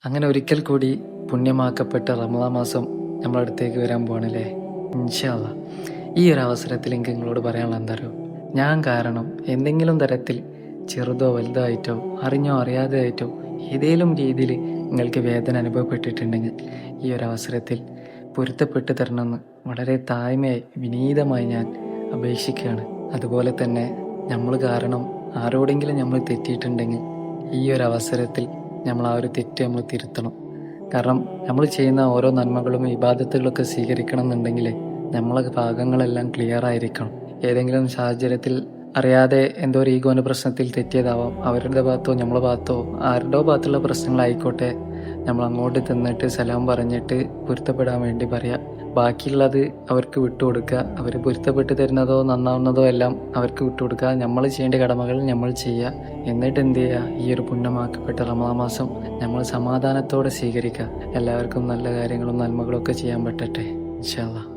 അങ്ങനെ ഒരിക്കൽ കൂടി പുണ്യമാക്കപ്പെട്ട റമദാൻ മാസം നമ്മളെ അടുത്തേക്ക് വരാൻ പോകണല്ലേ. ഇൻഷാ അല്ലാ. ഈ ഒരു അവസരത്തിൽ എനിക്ക് നിങ്ങളോട് പറയാനുള്ള എന്താ ഞാൻ കാരണം എന്തെങ്കിലും തരത്തിൽ ചെറുതോ വലുതോ ആയിട്ടോ അറിഞ്ഞോ അറിയാതെ ആയിട്ടോ ഏതെങ്കിലും രീതിയിൽ നിങ്ങൾക്ക് വേദന അനുഭവപ്പെട്ടിട്ടുണ്ടെങ്കിൽ ഈ ഒരു അവസരത്തിൽ പൊരുത്തപ്പെട്ട് തരണമെന്ന് വളരെ താഴ്മയായി വിനീതമായി ഞാൻ അപേക്ഷിക്കുകയാണ്. അതുപോലെ തന്നെ നമ്മൾ കാരണം ആരോടെങ്കിലും നമ്മൾ തെറ്റിയിട്ടുണ്ടെങ്കിൽ ഈ ഒരു അവസരത്തിൽ നമ്മൾ ആ ഒരു തെറ്റ് നമ്മൾ തിരുത്തണം. കാരണം നമ്മൾ ചെയ്യുന്ന ഓരോ നന്മകളും ഇബാദത്തുകളൊക്കെ സ്വീകരിക്കണം എന്നുണ്ടെങ്കിൽ നമ്മളെ ഭാഗങ്ങളെല്ലാം ക്ലിയർ ആയിരിക്കണം. ഏതെങ്കിലും സാഹചര്യത്തിൽ അറിയാതെ എന്തോ ഒരു ഈഗോൻ്റെ പ്രശ്നത്തിൽ തെറ്റിയതാവാം. അവരുടെ ഭാഗത്തോ നമ്മളെ ഭാഗത്തോ ആരുടെയോ ഭാഗത്തുള്ള പ്രശ്നങ്ങളായിക്കോട്ടെ, നമ്മൾ അങ്ങോട്ട് തിന്നിട്ട് സലാം പറഞ്ഞിട്ട് പൊരുത്തപ്പെടാൻ വേണ്ടി പറയാം. ബാക്കിയുള്ളത് അവർക്ക് വിട്ടുകൊടുക്കുക. അവർ പൊരുത്തപ്പെട്ട് തരുന്നതോ നന്നാവുന്നതോ എല്ലാം അവർക്ക് വിട്ടുകൊടുക്കുക. നമ്മൾ ചെയ്യേണ്ട കടമകൾ നമ്മൾ ചെയ്യുക. എന്നിട്ട് എന്ത് ചെയ്യുക, ഈ ഒരു പുണ്യമാക്കപ്പെട്ട റമദാൻ മാസം നമ്മൾ സമാധാനത്തോടെ സ്വീകരിക്കുക. എല്ലാവർക്കും നല്ല കാര്യങ്ങളും നന്മകളും ഒക്കെ ചെയ്യാൻ പറ്റട്ടെ ഇൻഷാ അല്ലാഹ്.